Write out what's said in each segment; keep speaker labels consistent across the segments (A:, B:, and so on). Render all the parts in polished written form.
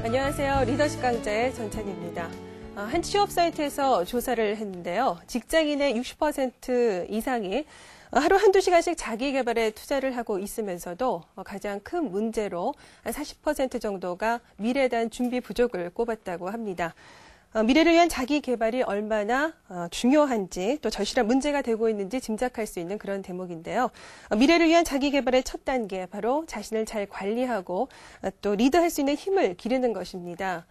A: 안녕하세요. 리더십 강좌의 전찬입니다. 한 취업 사이트에서 조사를 했는데요. 직장인의 60% 이상이 하루 한두 시간씩 자기 개발에 투자를 하고 있으면서도 가장 큰 문제로 한 40% 정도가 미래에 대한 준비 부족을 꼽았다고 합니다. 미래를 위한 자기 개발이 얼마나 중요한지 또 절실한 문제가 되고 있는지 짐작할 수 있는 그런 대목인데요. 미래를 위한 자기 개발의 첫 단계, 바로 자신을 잘 관리하고 또 리더할 수 있는 힘을 기르는 것입니다.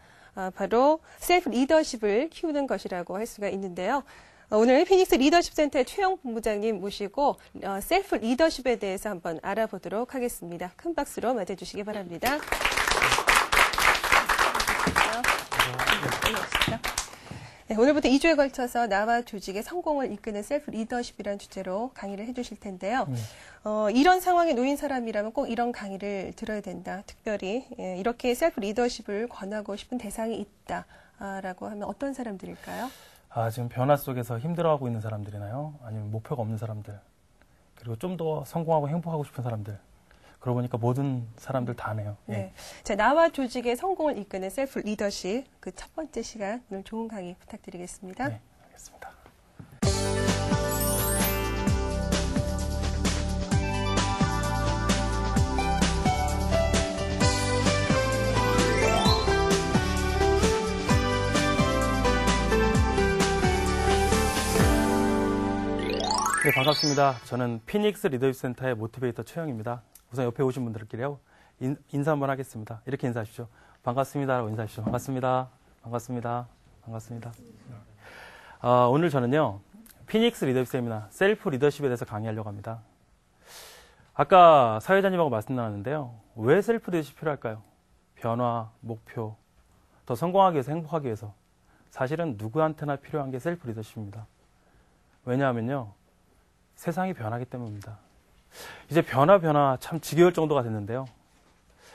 A: 바로 셀프 리더십을 키우는 것이라고 할 수가 있는데요. 오늘 피닉스 리더십 센터의 최영 본부장님 모시고 셀프 리더십에 대해서 한번 알아보도록 하겠습니다. 큰 박수로 맞아주시기 바랍니다. 네, 오늘부터 2주에 걸쳐서 나와 조직의 성공을 이끄는 셀프 리더십이라는 주제로 강의를 해주실 텐데요. 이런 상황에 놓인 사람이라면 꼭 이런 강의를 들어야 된다. 특별히 이렇게 셀프 리더십을 권하고 싶은 대상이 있다라고 하면 어떤 사람들일까요?
B: 지금 변화 속에서 힘들어하고 있는 사람들이나요? 아니면 목표가 없는 사람들, 그리고 좀 더 성공하고 행복하고 싶은 사람들. 그러고 보니까 모든 사람들 다 하네요.
A: 네. 자, 나와 조직의 성공을 이끄는 셀프 리더십, 그 첫 번째 시간, 오늘 좋은 강의 부탁드리겠습니다.
B: 네, 알겠습니다. 네, 반갑습니다. 저는 피닉스 리더십 센터의 모티베이터 최영입니다. 우선 옆에 오신 분들끼리요, 인사 한번 하겠습니다. 이렇게 인사하십시오. 반갑습니다라고 인사하십시오. 반갑습니다. 반갑습니다. 반갑습니다. 오늘 저는요, 피닉스 리더십 세미나 셀프 리더십에 대해서 강의하려고 합니다. 아까 사회자님하고 말씀 나눴는데요. 왜 셀프 리더십이 필요할까요? 변화, 목표, 더 성공하기 위해서, 행복하기 위해서. 사실은 누구한테나 필요한 게 셀프 리더십입니다. 왜냐하면요, 세상이 변하기 때문입니다. 이제 변화 참 지겨울 정도가 됐는데요.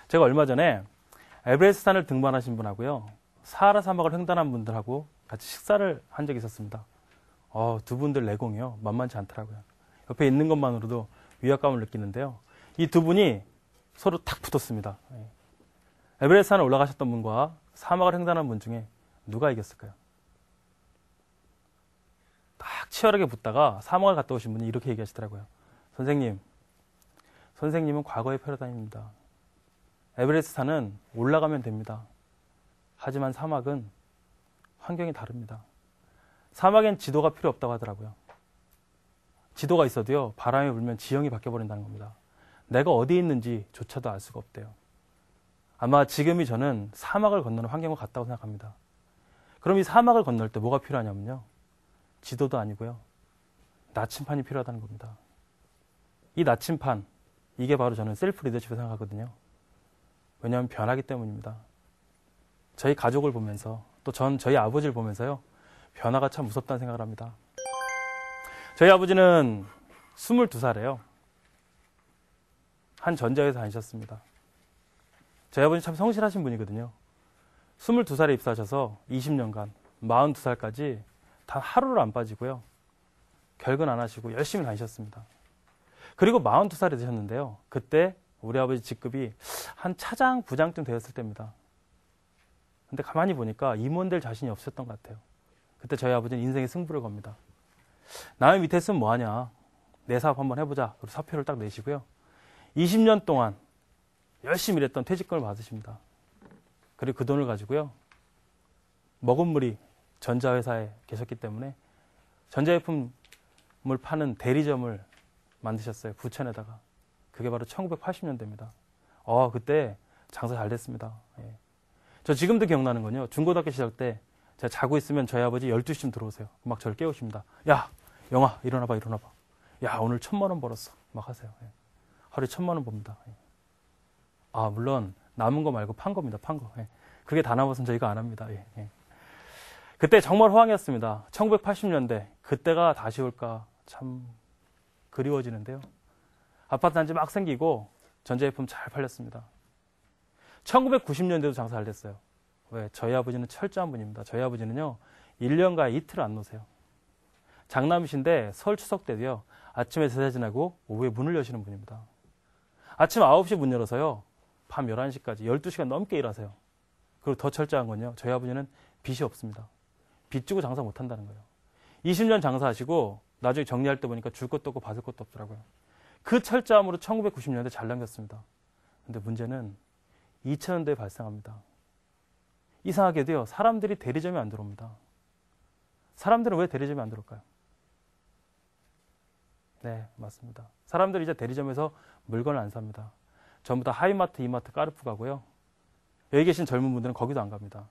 B: 제가 얼마 전에 에베레스트 산을 등반하신 분하고요, 사하라 사막을 횡단한 분들하고 같이 식사를 한 적이 있었습니다. 두 분들 내공이요, 만만치 않더라고요. 옆에 있는 것만으로도 위압감을 느끼는데요. 이 두 분이 서로 탁 붙었습니다. 에베레스트 산을 올라가셨던 분과 사막을 횡단한 분 중에 누가 이겼을까요? 딱 치열하게 붙다가 사막을 갔다 오신 분이 이렇게 얘기하시더라고요. 선생님은 과거의 패러다임입니다. 에베레스트 산은 올라가면 됩니다. 하지만 사막은 환경이 다릅니다. 사막엔 지도가 필요 없다고 하더라고요. 지도가 있어도요, 바람이 불면 지형이 바뀌어버린다는 겁니다. 내가 어디에 있는지조차도 알 수가 없대요. 아마 지금이 저는 사막을 건너는 환경과 같다고 생각합니다. 그럼 이 사막을 건널 때 뭐가 필요하냐면요, 지도도 아니고요, 나침판이 필요하다는 겁니다. 이 나침판, 이게 바로 저는 셀프 리더십을 생각하거든요. 왜냐하면 변하기 때문입니다. 저희 가족을 보면서, 또 저희 아버지를 보면서요, 변화가 참 무섭다는 생각을 합니다. 저희 아버지는 22살이에요. 한 전자회사 다니셨습니다. 저희 아버지 참 성실하신 분이거든요. 22살에 입사하셔서 20년간 42살까지 단 하루를 안 빠지고요, 결근 안 하시고 열심히 다니셨습니다. 그리고 42살이 되셨는데요. 그때 우리 아버지 직급이 한 차장, 부장쯤 되었을 때입니다. 근데 가만히 보니까 임원 될 자신이 없으셨던 것 같아요. 그때 저희 아버지는 인생의 승부를 겁니다. 남의 밑에 있으면 뭐하냐, 내 사업 한번 해보자. 그리고 사표를 딱 내시고요, 20년 동안 열심히 일했던 퇴직금을 받으십니다. 그리고 그 돈을 가지고요, 먹은 물이 전자회사에 계셨기 때문에 전자제품을 파는 대리점을 만드셨어요. 부천에다가. 그게 바로 1980년대입니다. 그때 장사 잘 됐습니다. 예. 저 지금도 기억나는 건요, 중고등학교 시절 때 제가 자고 있으면 저희 아버지 12시쯤 들어오세요. 막 저를 깨우십니다. 야, 영아, 일어나봐. 야, 오늘 1,000만 원 벌었어. 막 하세요. 예. 하루에 1,000만 원 봅니다. 예. 물론 남은 거 말고 판 겁니다. 판 거. 예. 그게 다 남았으면 저희가 안 합니다. 예. 그때 정말 호황이었습니다. 1980년대. 그때가 다시 올까 참 그리워지는데요. 아파트 단지 막 생기고 전자제품 잘 팔렸습니다. 1990년대도 장사 잘 됐어요. 왜? 저희 아버지는 철저한 분입니다. 저희 아버지는요, 1년가에 이틀을 안 노세요. 장남이신데 설 추석 때도요, 아침에 제사 지나고 오후에 문을 여시는 분입니다. 아침 9시 문 열어서요, 밤 11시까지 12시간 넘게 일하세요. 그리고 더 철저한 건요. 저희 아버지는 빚이 없습니다. 빚 주고 장사 못 한다는 거예요. 20년 장사하시고 나중에 정리할 때 보니까 줄 것도 없고 받을 것도 없더라고요. 그 철저함으로 1990년대 잘 남겼습니다. 근데 문제는 2000년대에 발생합니다. 이상하게도요. 사람들이 대리점에 안 들어옵니다. 사람들은 왜 대리점에 안 들어올까요? 네, 맞습니다. 사람들이 이제 대리점에서 물건을 안 삽니다. 전부 다 하이마트, 이마트, 까르푸 가고요. 여기 계신 젊은 분들은 거기도 안 갑니다.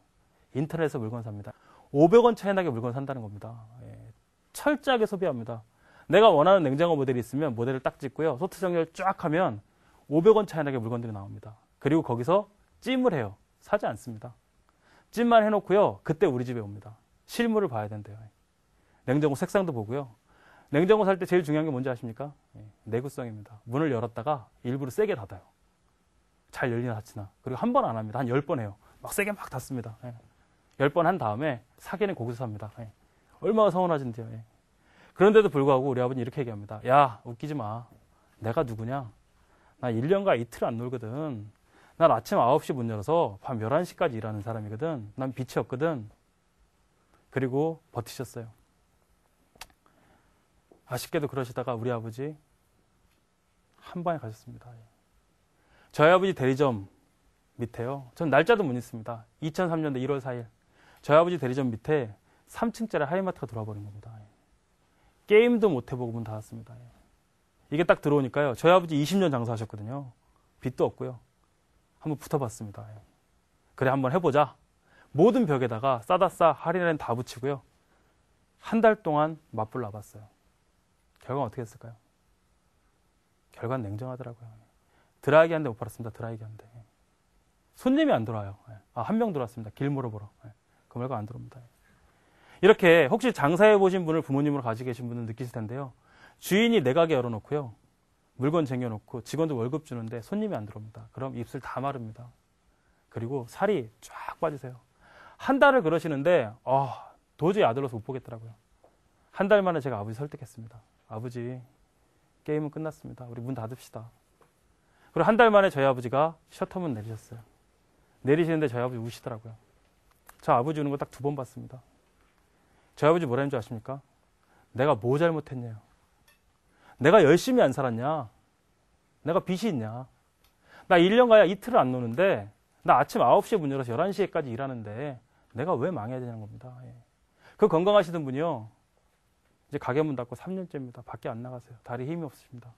B: 인터넷에서 물건 삽니다. 500원 차이 나게 물건 산다는 겁니다. 예, 철저하게 소비합니다. 내가 원하는 냉장고 모델이 있으면 모델을 딱 찍고요. 소트 정렬 쫙 하면 500원 차이 나게 물건들이 나옵니다. 그리고 거기서 찜을 해요. 사지 않습니다. 찜만 해놓고요. 그때 우리 집에 옵니다. 실물을 봐야 된대요. 냉장고 색상도 보고요. 냉장고 살 때 제일 중요한 게 뭔지 아십니까? 내구성입니다. 문을 열었다가 일부러 세게 닫아요. 잘 열리나 닫히나. 그리고 한 번 안 합니다. 한 10번 해요. 막 세게 막 닫습니다. 10번 한 다음에 사기는 거기서 삽니다. 얼마나 서운하진데요. 그런데도 불구하고 우리 아버지는 이렇게 얘기합니다. 야, 웃기지 마. 내가 누구냐? 나 1년간 이틀 안 놀거든. 난 아침 9시 문 열어서 밤 11시까지 일하는 사람이거든. 난 빛이 없거든. 그리고 버티셨어요. 아쉽게도 그러시다가 우리 아버지 한 방에 가셨습니다. 저희 아버지 대리점 밑에요. 전 날짜도 못 잊습니다. 2003년도 1월 4일. 저희 아버지 대리점 밑에 3층짜리 하이마트가 들어와버린 겁니다. 게임도 못 해보고 문 닫았습니다. 이게 딱 들어오니까요. 저희 아버지 20년 장사하셨거든요. 빚도 없고요. 한번 붙어봤습니다. 그래, 한번 해보자. 모든 벽에다가 싸다 할인은 다 붙이고요. 한 달 동안 맞불 나봤어요. 결과는 어떻게 했을까요? 결과는 냉정하더라고요. 드라이기 한 대 못 팔았습니다. 드라이기 한 대. 손님이 안 들어와요. 한 명 들어왔습니다. 길 물어보러. 그 말고 안 들어옵니다. 이렇게 혹시 장사해 보신 분을 부모님으로 가지고 계신 분은 느끼실 텐데요. 주인이 내 가게 열어놓고요. 물건 쟁여놓고 직원들 월급 주는데 손님이 안 들어옵니다. 그럼 입술 다 마릅니다. 그리고 살이 쫙 빠지세요. 한 달을 그러시는데 도저히 아들로서 못 보겠더라고요. 한 달 만에 제가 아버지 설득했습니다. 아버지, 게임은 끝났습니다. 우리 문 닫읍시다. 그리고 한 달 만에 저희 아버지가 셔터문 내리셨어요. 내리시는데 저희 아버지 우시더라고요. 저 아버지 우는 거 딱 2번 봤습니다. 저희 아버지 뭐라는 줄 아십니까? 내가 뭐 잘못했냐요. 내가 열심히 안 살았냐? 내가 빚이 있냐? 나 1년 가야 이틀을 안 노는데 나 아침 9시에 문 열어서 11시에까지 일하는데 내가 왜 망해야 되는 겁니다. 그 건강하시던 분이요. 이제 가게 문 닫고 3년째입니다. 밖에 안 나가세요. 다리에 힘이 없으십니다.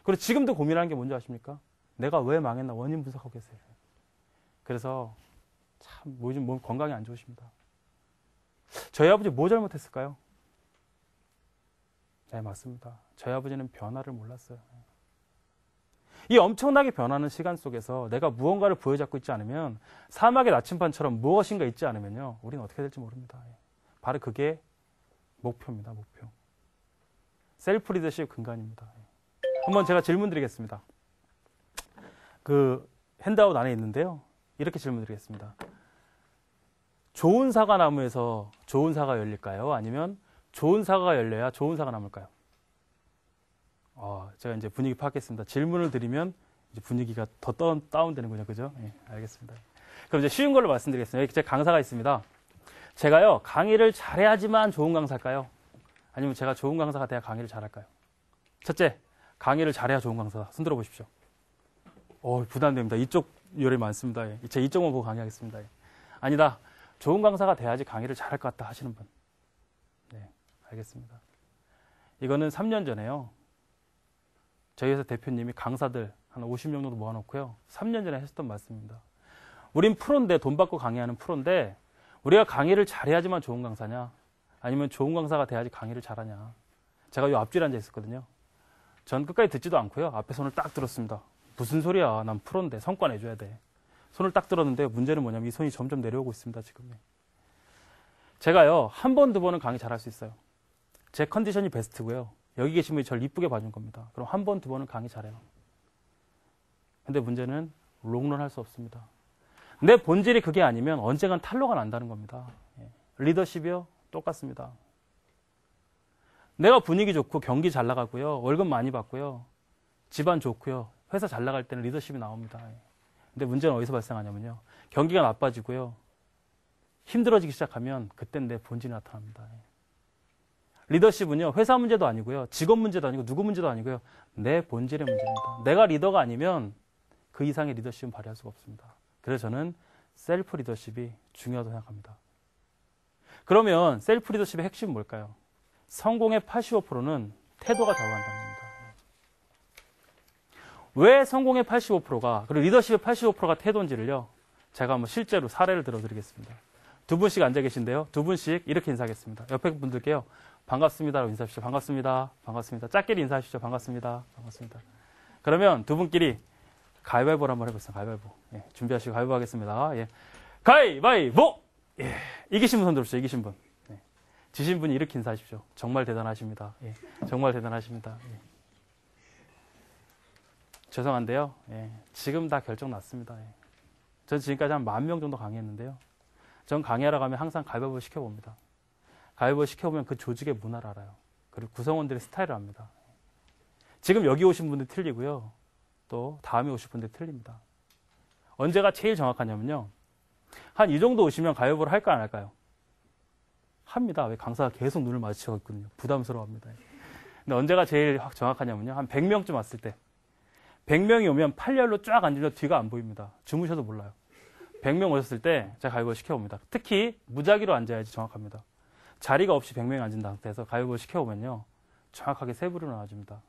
B: 그리고 지금도 고민하는 게 뭔지 아십니까? 내가 왜 망했나 원인 분석하고 계세요. 그래서 참 요즘 몸 건강이 안 좋으십니다. 저희 아버지 뭐 잘못했을까요? 네, 맞습니다. 저희 아버지는 변화를 몰랐어요. 이 엄청나게 변하는 시간 속에서 내가 무언가를 부여잡고 있지 않으면 사막의 나침반처럼 무엇인가 있지 않으면요. 우리는 어떻게 될지 모릅니다. 바로 그게 목표입니다. 목표. 셀프 리더십 근간입니다. 한번 제가 질문 드리겠습니다. 그 핸드아웃 안에 있는데요. 이렇게 질문 드리겠습니다. 좋은 사과나무에서 좋은 사과가 열릴까요? 아니면 좋은 사과가 열려야 좋은 사과 남을까요? 제가 이제 분위기 파악했습니다. 질문을 드리면 이제 분위기가 더 다운되는군요. 그죠? 예, 알겠습니다. 그럼 이제 쉬운 걸로 말씀드리겠습니다. 여기 제 강사가 있습니다. 제가요, 강의를 잘해야지만 좋은 강사일까요? 아니면 제가 좋은 강사가 돼야 강의를 잘할까요? 첫째, 강의를 잘해야 좋은 강사다. 손 들어 보십시오. 부담됩니다. 이쪽 요리 많습니다. 제 이쪽만 보고 강의하겠습니다. 아니다. 좋은 강사가 돼야지 강의를 잘할 것 같다 하시는 분. 네, 알겠습니다. 이거는 3년 전에요. 저희 회사 대표님이 강사들 한 50명 정도 모아놓고요. 3년 전에 하셨던 말씀입니다. 우린 프로인데, 돈 받고 강의하는 프로인데 우리가 강의를 잘해야지만 좋은 강사냐, 아니면 좋은 강사가 돼야지 강의를 잘하냐. 제가 이 앞줄에 앉아 있었거든요. 전 끝까지 듣지도 않고요. 앞에 손을 딱 들었습니다. 무슨 소리야. 난 프로인데 성과 내줘야 돼. 손을 딱 들었는데 문제는 뭐냐면 이 손이 점점 내려오고 있습니다. 지금. 제가요, 한 번, 2번은 강의 잘할 수 있어요. 제 컨디션이 베스트고요. 여기 계신 분이 저를 이쁘게 봐준 겁니다. 그럼 한 번, 2번은 강의 잘해요. 근데 문제는 롱런 할 수 없습니다. 내 본질이 그게 아니면 언젠간 탈로가 난다는 겁니다. 리더십이요? 똑같습니다. 내가 분위기 좋고 경기 잘 나가고요. 월급 많이 받고요. 집안 좋고요. 회사 잘 나갈 때는 리더십이 나옵니다. 근데 문제는 어디서 발생하냐면요. 경기가 나빠지고요. 힘들어지기 시작하면 그땐 내 본질이 나타납니다. 리더십은요. 회사 문제도 아니고요. 직업 문제도 아니고 누구 문제도 아니고요. 내 본질의 문제입니다. 내가 리더가 아니면 그 이상의 리더십은 발휘할 수가 없습니다. 그래서 저는 셀프 리더십이 중요하다고 생각합니다. 그러면 셀프 리더십의 핵심은 뭘까요? 성공의 85%는 태도가 좌우한다는 겁니다. 왜 성공의 85%가 그리고 리더십의 85%가 태도인지를요. 제가 한번 실제로 사례를 들어드리겠습니다. 두 분씩 앉아 계신데요. 두 분씩 이렇게 인사하겠습니다. 옆에 분들께요. 반갑습니다라고 인사하십시오. 반갑습니다. 반갑습니다. 짝끼리 인사하십시오. 반갑습니다. 반갑습니다. 그러면 두 분끼리 가위바위보를 한번 해보겠습니다. 가위바위보. 예, 준비하시고 가위바위보 하겠습니다. 예. 가위바위보! 예. 이기신 분 손 들어주세요. 이기신 분. 예. 지신 분이 이렇게 인사하십시오. 정말 대단하십니다. 예. 정말 대단하십니다. 예. 죄송한데요. 예. 지금 다 결정 났습니다. 예. 전 지금까지 한 10,000명 정도 강의했는데요. 전 강의하러 가면 항상 가위바위보 시켜봅니다. 가위바위보 시켜보면 그 조직의 문화를 알아요. 그리고 구성원들의 스타일을 압니다. 지금 여기 오신 분들 틀리고요. 또 다음에 오실 분들 틀립니다. 언제가 제일 정확하냐면요. 한 이 정도 오시면 가위바위보를 할까 안 할까요? 합니다. 왜 강사가 계속 눈을 마주치고 있거든요. 부담스러워합니다. 근데 언제가 제일 정확하냐면요. 한 100명쯤 왔을 때 100명이 오면 팔열로 쫙 앉으면 뒤가 안 보입니다. 주무셔도 몰라요. 100명 오셨을 때 제가 가위바위보 시켜봅니다. 특히 무작위로 앉아야지 정확합니다. 자리가 없이 100명이 앉은 상태에서 가위바위보 시켜보면요. 정확하게 세 부류로 나눠집니다.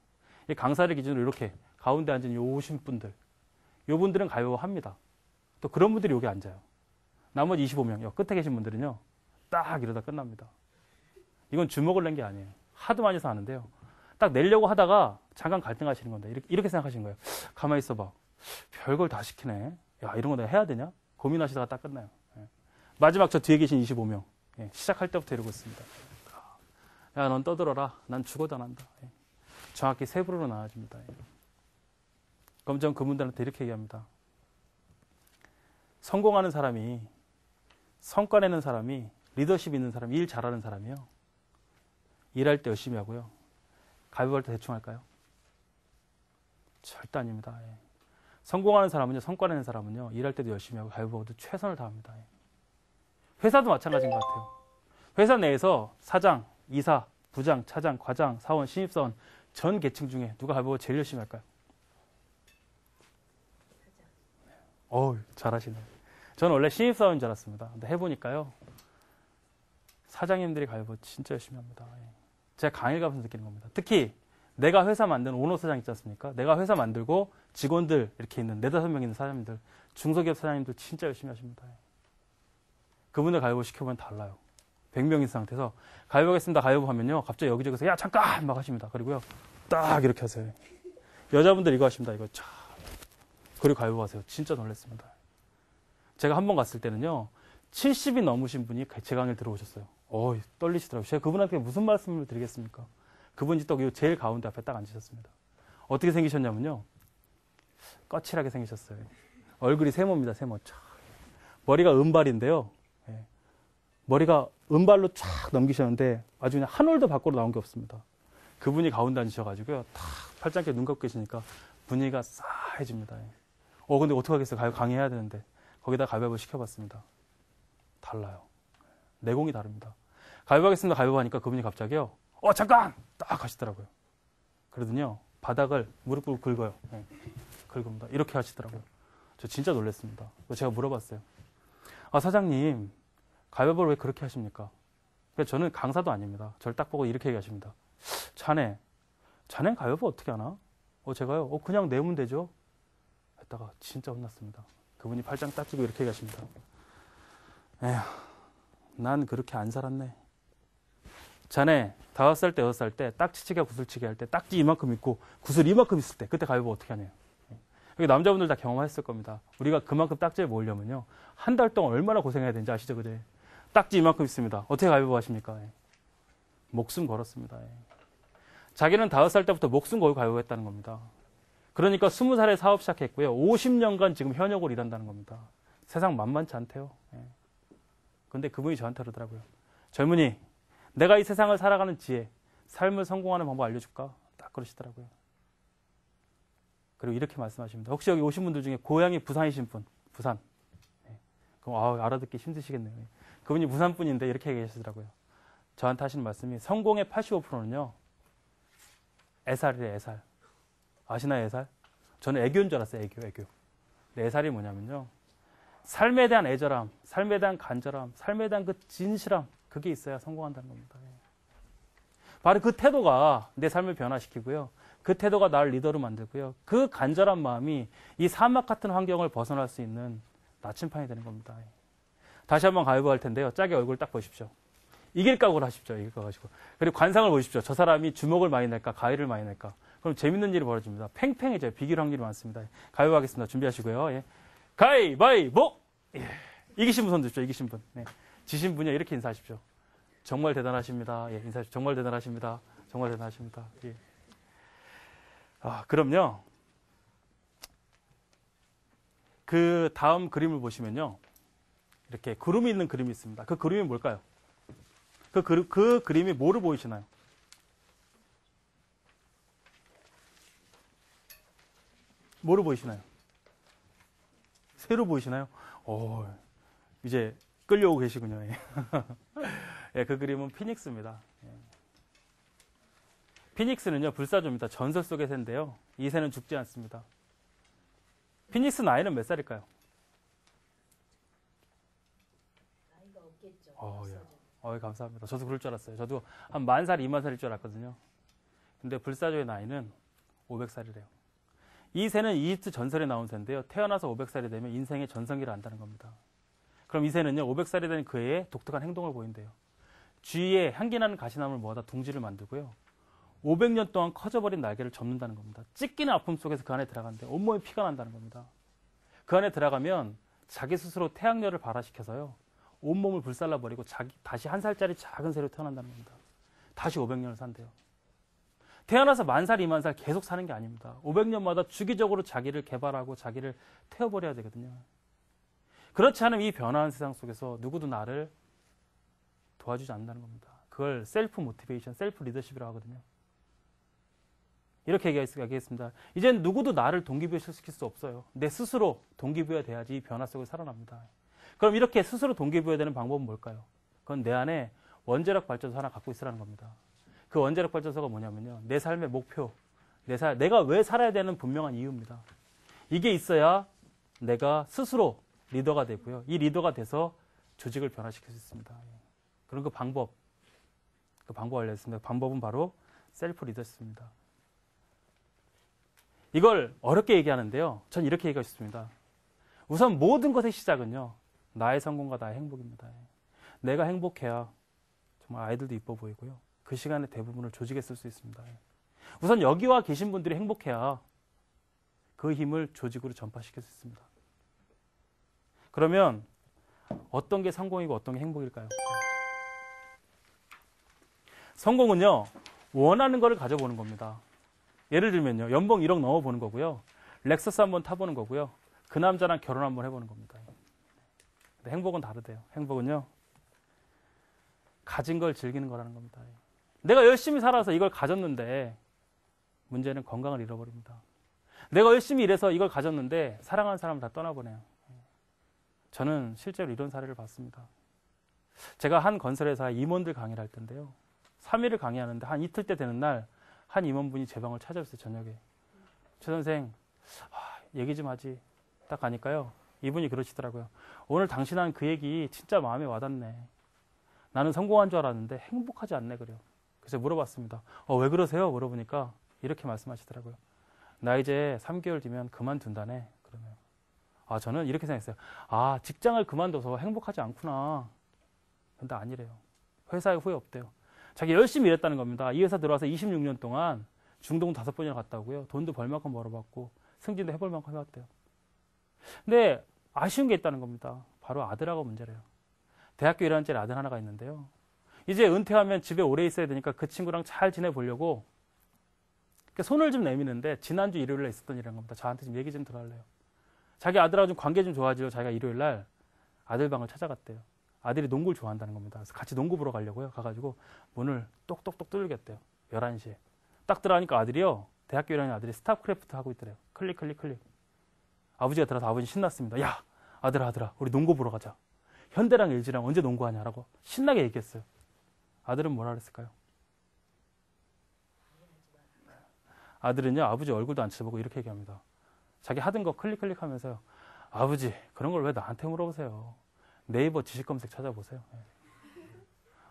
B: 이 강사를 기준으로 이렇게 가운데 앉은 요 오신 분들, 요 분들은 가위바위보 합니다. 또 그런 분들이 여기 앉아요. 나머지 25명, 요 끝에 계신 분들은요. 딱 이러다 끝납니다. 이건 주먹을 낸 게 아니에요. 하도 많이 해서 아는데요. 딱 내려고 하다가 잠깐 갈등하시는 건데 이렇게 생각하시는 거예요. 가만히 있어봐. 별걸 다 시키네. 야, 이런 거 내가 해야 되냐? 고민하시다가 딱 끝나요. 예. 마지막 저 뒤에 계신 25명. 예. 시작할 때부터 이러고 있습니다. 야, 넌 떠들어라. 난 죽어도 안 한다. 예. 정확히 세 부류로 나눠집니다. 예. 그럼 전 그분들한테 이렇게 얘기합니다. 성공하는 사람이, 성과 내는 사람이, 리더십 있는 사람이, 일 잘하는 사람이요. 일할 때 열심히 하고요. 가위바위보 할 때 대충 할까요? 절대 아닙니다. 예. 성공하는 사람은요, 성과 내는 사람은요, 일할 때도 열심히 하고 가위바위보도 최선을 다합니다. 예. 회사도 마찬가지인 것 같아요. 회사 내에서 사장, 이사, 부장, 차장, 과장, 사원, 신입사원 전 계층 중에 누가 가위바위보 제일 열심히 할까요? 잘하시네요. 저는 원래 신입사원인 줄 알았습니다. 근데 해보니까요, 사장님들이 가위바위보 진짜 열심히 합니다. 예. 제가 강의 가면서 느끼는 겁니다. 특히 내가 회사 만든 오너 사장 있지 않습니까? 내가 회사 만들고 직원들 이렇게 있는 4-5명 있는 사장님들, 중소기업 사장님들 진짜 열심히 하십니다. 그분들 가위바위보 시켜보면 달라요. 100명 있는 상태에서 가위바위보 하겠습니다. 가위바위보 하면요. 갑자기 여기저기서 야 잠깐 막 하십니다. 그리고요. 딱 이렇게 하세요. 여자분들 이거 하십니다. 이거 차. 그리고 가위바위보 하세요. 진짜 놀랐습니다. 제가 한 번 갔을 때는요. 70이 넘으신 분이 제 강의를 들어오셨어요. 떨리시더라고요. 제가 그분한테 무슨 말씀을 드리겠습니까? 그분이 또 제일 가운데 앞에 딱 앉으셨습니다. 어떻게 생기셨냐면요. 거칠하게 생기셨어요. 얼굴이 세모입니다. 세모. 머리가 은발인데요. 예. 머리가 은발로 쫙 넘기셨는데 아주 그냥 한 올도 밖으로 나온 게 없습니다. 그분이 가운데 앉으셔가지고요. 탁 팔짱 눈 감고 계시니까 분위기가 싸해집니다. 근데 어떡하겠어요. 강의해야 되는데. 거기다 가위바위보 시켜봤습니다. 달라요. 내공이 다릅니다. 가위바위보 하겠습니다. 가위바위보 하니까 그분이 갑자기요. 잠깐! 딱 하시더라고요. 그러더니요. 바닥을 무릎 꿇고 긁어요. 네. 긁습니다. 이렇게 하시더라고요. 저 진짜 놀랐습니다. 제가 물어봤어요. 사장님, 가위바위보를 왜 그렇게 하십니까? 저는 강사도 아닙니다. 저를 딱 보고 이렇게 얘기하십니다. 자네는 가위바위보 어떻게 하나? 제가요. 그냥 내면 되죠. 했다가 진짜 혼났습니다. 그분이 팔짱 딱 끼고 이렇게 얘기하십니다. 에휴, 난 그렇게 안 살았네. 자네 5살 때 6살 때 딱지치기와 구슬치기 할 때 딱지 이만큼 있고 구슬 이만큼 있을 때 그때 가위바위보 어떻게 하냐. 여기 남자분들 다 경험하셨을 겁니다. 우리가 그만큼 딱지를 모으려면요. 한 달 동안 얼마나 고생해야 되는지 아시죠? 그제? 딱지 이만큼 있습니다. 어떻게 가위바위보 하십니까? 목숨 걸었습니다. 자기는 5살 때부터 목숨 걸고 가위바위보 했다는 겁니다. 그러니까 20살에 사업 시작했고요. 50년간 지금 현역으로 일한다는 겁니다. 세상 만만치 않대요. 근데 그분이 저한테 그러더라고요. 젊은이, 내가 이 세상을 살아가는 지혜, 삶을 성공하는 방법 알려줄까? 딱 그러시더라고요. 그리고 이렇게 말씀하십니다. 혹시 여기 오신 분들 중에 고향이 부산이신 분, 부산. 예. 그럼 알아듣기 힘드시겠네요. 예. 그분이 부산 분인데 이렇게 얘기하시더라고요. 저한테 하시는 말씀이 성공의 85%는요. 애살이래, 애살. 아시나요, 애살? 저는 애교인 줄 알았어요, 애교. 근데 애살이 뭐냐면요. 삶에 대한 애절함, 삶에 대한 간절함, 삶에 대한 그 진실함, 그게 있어야 성공한다는 겁니다. 예. 바로 그 태도가 내 삶을 변화시키고요. 그 태도가 나를 리더로 만들고요. 그 간절한 마음이 이 사막 같은 환경을 벗어날 수 있는 나침판이 되는 겁니다. 다시 한번 가위바위보 할 텐데요. 짝의 얼굴 딱 보십시오. 이길 각오를 하십시오. 이길 각오 하시고. 그리고 관상을 보십시오. 저 사람이 주먹을 많이 낼까, 가위를 많이 낼까. 그럼 재밌는 일이 벌어집니다. 팽팽해져요. 비길 확률이 많습니다. 가위바위보 하겠습니다. 준비하시고요. 예. 가위바위보! 예. 이기신 분 손 드십시오. 이기신 분. 네. 지신 분이요. 이렇게 인사하십시오. 정말 대단하십니다. 예, 인사하십시오. 정말 대단하십니다. 정말 대단하십니다. 예. 그럼요. 그 다음 그림을 보시면요. 이렇게 구름이 있는 그림이 있습니다. 그 그림이 뭘까요? 그 그림이 뭐를 보이시나요? 뭐를 보이시나요? 새로 보이시나요? 이제 끌려오고 계시군요. 예. 예, 그 그림은 피닉스입니다. 예. 피닉스는요, 불사조입니다. 전설 속의 새인데요. 이 새는 죽지 않습니다. 피닉스 나이는 몇 살일까요?
C: 나이가 없겠죠.
B: 예. 감사합니다. 저도 그럴 줄 알았어요. 저도 한 10,000살, 20,000살일 줄 알았거든요. 근데 불사조의 나이는 500살이래요. 이 새는 이집트 전설에 나온 새인데요. 태어나서 500살이 되면 인생의 전성기를 안다는 겁니다. 그럼 이 새는요, 500살이 된 그해에 독특한 행동을 보인대요. 주위에 향기나는 가시나무를 모아다 둥지를 만들고요. 500년 동안 커져버린 날개를 접는다는 겁니다. 찢기는 아픔 속에서 그 안에 들어가는데 온몸에 피가 난다는 겁니다. 그 안에 들어가면 자기 스스로 태양열을 발화시켜서요. 온몸을 불살라버리고 다시 1살짜리 작은 새로 태어난다는 겁니다. 다시 500년을 산대요. 태어나서 10,000살, 20,000살 계속 사는 게 아닙니다. 500년마다 주기적으로 자기를 개발하고 자기를 태워버려야 되거든요. 그렇지 않으면 이 변화한 세상 속에서 누구도 나를 도와주지 않는다는 겁니다. 그걸 셀프 모티베이션, 셀프 리더십이라고 하거든요. 이렇게 얘기했습니다. 이젠 누구도 나를 동기부여시킬 수 없어요. 내 스스로 동기부여돼야지 이 변화 속에 살아납니다. 그럼 이렇게 스스로 동기부여되는 방법은 뭘까요? 그건 내 안에 원자력 발전소 하나 갖고 있으라는 겁니다. 그 원자력 발전소가 뭐냐면요. 내 삶의 목표, 내가 왜 살아야 되는 분명한 이유입니다. 이게 있어야 내가 스스로 리더가 되고요. 이 리더가 돼서 조직을 변화시킬 수 있습니다. 그런 그 방법 알려드렸습니다. 방법은 바로 셀프 리더십입니다. 이걸 어렵게 얘기하는데요. 전 이렇게 얘기하고 싶습니다. 우선 모든 것의 시작은요. 나의 성공과 나의 행복입니다. 내가 행복해야 정말 아이들도 이뻐 보이고요. 그 시간의 대부분을 조직에 쓸 수 있습니다. 우선 여기 와 계신 분들이 행복해야 그 힘을 조직으로 전파시킬 수 있습니다. 그러면 어떤 게 성공이고 어떤 게 행복일까요? 성공은요. 원하는 거를 가져보는 겁니다. 예를 들면요. 연봉 1억 넘어보는 거고요. 렉서스 한번 타보는 거고요. 그 남자랑 결혼 한번 해보는 겁니다. 근데 행복은 다르대요. 행복은요. 가진 걸 즐기는 거라는 겁니다. 내가 열심히 살아서 이걸 가졌는데 문제는 건강을 잃어버립니다. 내가 열심히 일해서 이걸 가졌는데 사랑하는 사람을 다 떠나보내요. 저는 실제로 이런 사례를 봤습니다. 제가 한 건설회사 임원들 강의를 할 텐데요. 3일을 강의하는데 한 이틀 때 되는 날 한 임원분이 제 방을 찾아왔어요. 저녁에. 최 선생, 얘기 좀 하지. 딱 가니까요. 이분이 그러시더라고요. 오늘 당신 한 그 얘기 진짜 마음에 와닿네. 나는 성공한 줄 알았는데 행복하지 않네 그래요. 그래서 물어봤습니다. 왜 그러세요? 물어보니까 이렇게 말씀하시더라고요. 나 이제 3개월 뒤면 그만둔다네. 그러면 저는 이렇게 생각했어요. 직장을 그만둬서 행복하지 않구나. 근데 아니래요. 회사에 후회 없대요. 자기 열심히 일했다는 겁니다. 이 회사 들어와서 26년 동안 중동 5번이나 갔다 오고요. 돈도 벌 만큼 벌어봤고 승진도 해볼 만큼 해왔대요. 근데 아쉬운 게 있다는 겁니다. 바로 아들하고 문제래요. 대학교 1학년짜리 아들 하나가 있는데요. 이제 은퇴하면 집에 오래 있어야 되니까 그 친구랑 잘 지내보려고 손을 좀 내미는데 지난주 일요일에 있었던 일이란 겁니다. 저한테 좀 얘기 좀 들어달래요. 자기 아들하고 좀 관계 좀 좋아지려고 자기가 일요일 날 아들 방을 찾아갔대요. 아들이 농구를 좋아한다는 겁니다. 그래서 같이 농구 보러 가려고요. 가가지고 문을 똑똑똑 두들겼대요. 11시에. 딱 들어가니까 아들이요. 대학교 1학년 아들이 스타크래프트 하고 있더래요. 클릭. 아버지가 들어서 아버지 신났습니다. 야, 아들아, 우리 농구 보러 가자. 현대랑 LG랑 언제 농구하냐라고 신나게 얘기했어요. 아들은 뭐라 그랬을까요? 아들은요, 아버지 얼굴도 안 쳐다보고 이렇게 얘기합니다. 자기 하던 거 클릭하면서요. 아버지, 그런 걸 왜 나한테 물어보세요? 네이버 지식 검색 찾아보세요.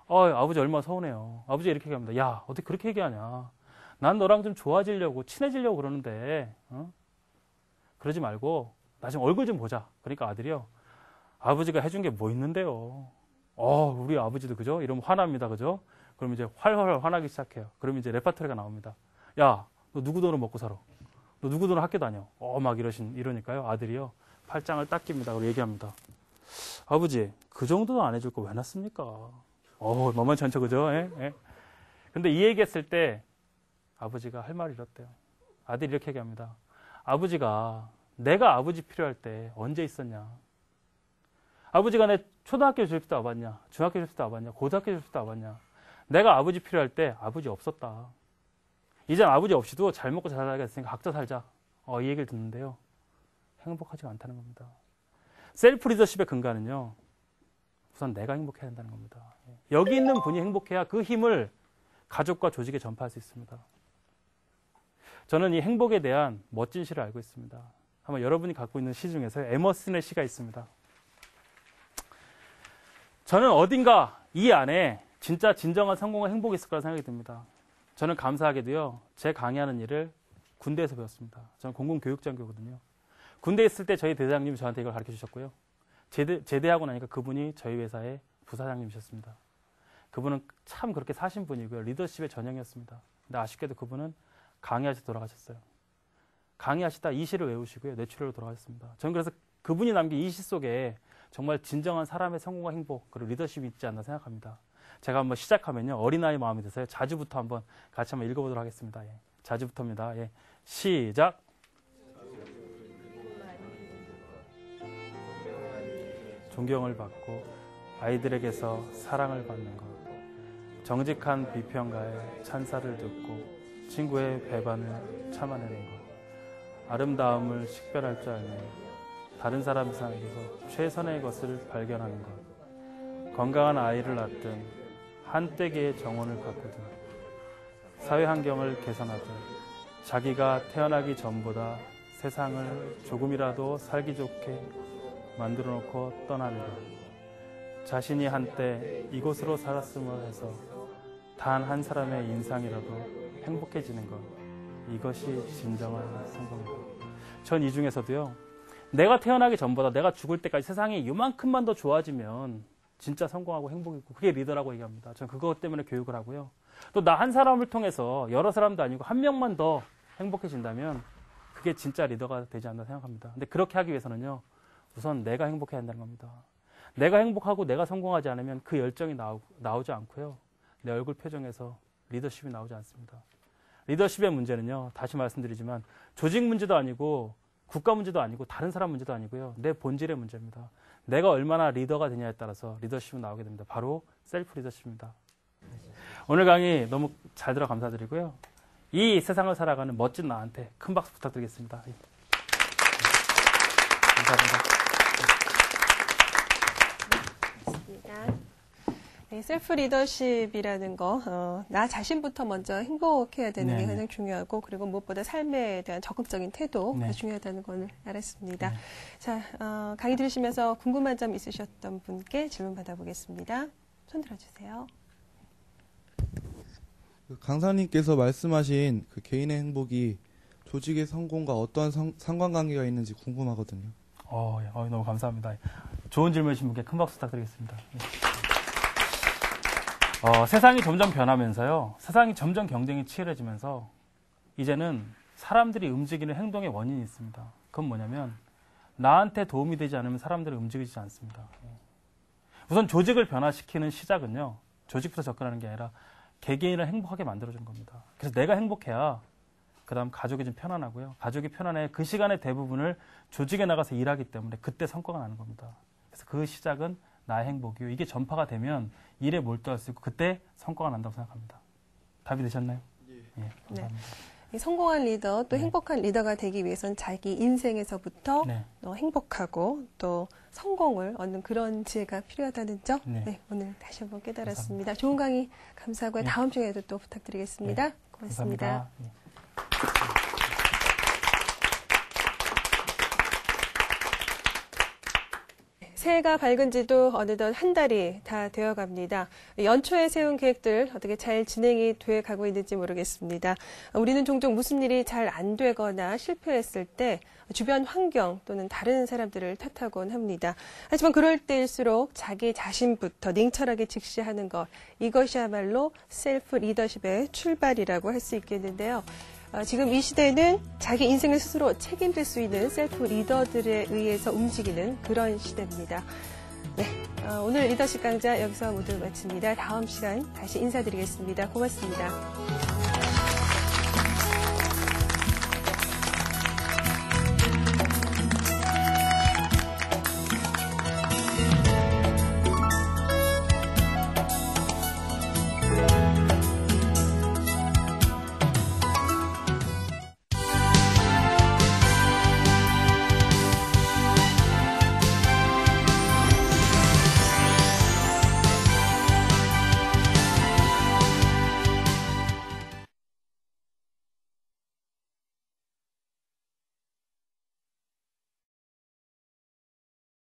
B: 아버지 얼마나 서운해요. 아버지 이렇게 얘기합니다. 야, 어떻게 그렇게 얘기하냐. 난 너랑 좀 좋아지려고, 친해지려고 그러는데, 그러지 말고, 나중에 얼굴 좀 보자. 그러니까 아들이요. 아버지가 해준 게 뭐 있는데요. 우리 아버지도 그죠? 이러면 화납니다. 그죠? 그럼 이제 활활 화나기 시작해요. 그럼 이제 레파토리가 나옵니다. 야, 너 누구 돈으로 먹고 살아? 너 누구 돈으로 학교 다녀? 막 이러니까요. 아들이요. 팔짱을 딱 낍니다. 그리고 얘기합니다. 아버지, 그 정도는 안 해줄 거 왜 놨습니까? 만만치 않죠, 그죠? 예? 근데 이 얘기했을 때 아버지가 할 말이 이렇대요. 아들이 이렇게 얘기합니다. 아버지가 내가 아버지 필요할 때 언제 있었냐? 아버지가 내 초등학교 졸업 때 와봤냐? 중학교 졸업 때 와봤냐? 고등학교 졸업 때 와봤냐? 내가 아버지 필요할 때 아버지 없었다. 이젠 아버지 없이도 잘 먹고 잘 살겠으니까 각자 살자. 이 얘기를 듣는데요. 행복하지가 않다는 겁니다. 셀프 리더십의 근간은요. 우선 내가 행복해야 한다는 겁니다. 여기 있는 분이 행복해야 그 힘을 가족과 조직에 전파할 수 있습니다. 저는 이 행복에 대한 멋진 시를 알고 있습니다. 아마 여러분이 갖고 있는 시 중에서 에머슨의 시가 있습니다. 저는 어딘가 이 안에 진짜 진정한 성공과 행복이 있을 거라 생각이 듭니다. 저는 감사하게도요. 제 강의하는 일을 군대에서 배웠습니다. 저는 공군교육장교거든요. 군대에 있을 때 저희 대장님이 저한테 이걸 가르쳐 주셨고요. 제대하고 나니까 그분이 저희 회사의 부사장님이셨습니다. 그분은 참 그렇게 사신 분이고요. 리더십의 전형이었습니다. 근데 아쉽게도 그분은 강의하시다 돌아가셨어요. 강의하시다 이 시를 외우시고요. 뇌출혈로 돌아가셨습니다. 저는 그래서 그분이 남긴 이 시 속에 정말 진정한 사람의 성공과 행복 그리고 리더십이 있지 않나 생각합니다. 제가 한번 시작하면요. 어린아이 마음이 드세요. 자주부터 한번 같이 한번 읽어보도록 하겠습니다. 자주부터입니다. 시작! 존경을 받고 아이들에게서 사랑을 받는 것, 정직한 비평가에 찬사를 듣고 친구의 배반을 참아내는 것, 아름다움을 식별할 줄 알며 다른 사람 세상에서 최선의 것을 발견하는 것, 건강한 아이를 낳든 한때기의 정원을 가꾸든 사회 환경을 개선하든 자기가 태어나기 전보다 세상을 조금이라도 살기 좋게 만들어 놓고 떠나는 것, 자신이 한때 이곳으로 살았음을 해서 단 한 사람의 인상이라도 행복해지는 것, 이것이 진정한 성공이다. 전 이 중에서도요, 내가 태어나기 전보다 내가 죽을 때까지 세상이 이만큼만 더 좋아지면 진짜 성공하고 행복이고 그게 리더라고 얘기합니다. 전 그것 때문에 교육을 하고요. 또 나 한 사람을 통해서 여러 사람도 아니고 한 명만 더 행복해진다면 그게 진짜 리더가 되지 않나 생각합니다. 근데 그렇게 하기 위해서는요, 우선 내가 행복해야 한다는 겁니다. 내가 행복하고 내가 성공하지 않으면 그 열정이 나오지 않고요. 내 얼굴 표정에서 리더십이 나오지 않습니다. 리더십의 문제는요, 다시 말씀드리지만 조직 문제도 아니고 국가 문제도 아니고 다른 사람 문제도 아니고요. 내 본질의 문제입니다. 내가 얼마나 리더가 되냐에 따라서 리더십은 나오게 됩니다. 바로 셀프 리더십입니다. 오늘 강의 너무 잘 들어 감사드리고요. 이 세상을 살아가는 멋진 나한테 큰 박수 부탁드리겠습니다. 감사합니다.
A: 네, 셀프 리더십이라는 거, 나 자신부터 먼저 행복해야 되는 게 가장 중요하고, 그리고 무엇보다 삶에 대한 적극적인 태도가 중요하다는 걸 알았습니다. 자, 강의 들으시면서 궁금한 점 있으셨던 분께 질문 받아보겠습니다. 손 들어주세요.
D: 강사님께서 말씀하신 그 개인의 행복이 조직의 성공과 어떠한 상관관계가 있는지 궁금하거든요.
B: 너무 감사합니다. 좋은 질문이신 분께 큰 박수 부탁드리겠습니다. 세상이 점점 변하면서요. 세상이 점점 경쟁이 치열해지면서 이제는 사람들이 움직이는 행동의 원인이 있습니다. 그건 뭐냐면 나한테 도움이 되지 않으면 사람들은 움직이지 않습니다. 우선 조직을 변화시키는 시작은요. 조직부터 접근하는 게 아니라 개개인을 행복하게 만들어주는 겁니다. 그래서 내가 행복해야 그 다음 가족이 좀 편안하고요. 가족이 편안해 그 시간의 대부분을 조직에 나가서 일하기 때문에 그때 성과가 나는 겁니다. 그래서 그 시작은 나의 행복이요. 이게 전파가 되면 일에 몰두할 수 있고 그때 성과가 난다고 생각합니다. 답이 되셨나요?
D: 네.
B: 감사합니다.
A: 이 성공한 리더 또 행복한 리더가 되기 위해선 자기 인생에서부터
B: 네.
A: 행복하고 또 성공을 얻는 그런 지혜가 필요하다는 점
B: 네.
A: 오늘 다시 한번 깨달았습니다. 좋은 강의 감사하고요.
B: 네.
A: 다음 시간에도 또 부탁드리겠습니다. 고맙습니다.
B: 감사합니다. 네.
A: 새해가 밝은 지도 어느덧 한 달이 다 되어갑니다. 연초에 세운 계획들 어떻게 잘 진행이 돼가고 있는지 모르겠습니다. 우리는 종종 무슨 일이 잘 안 되거나 실패했을 때 주변 환경 또는 다른 사람들을 탓하곤 합니다. 하지만 그럴 때일수록 자기 자신부터 냉철하게 직시하는 것, 이것이야말로 셀프 리더십의 출발이라고 할 수 있겠는데요. 지금 이 시대는 자기 인생을 스스로 책임질 수 있는 셀프 리더들에 의해서 움직이는 그런 시대입니다. 네, 오늘 리더십 강좌 여기서 모두 마칩니다. 다음 시간 다시 인사드리겠습니다. 고맙습니다.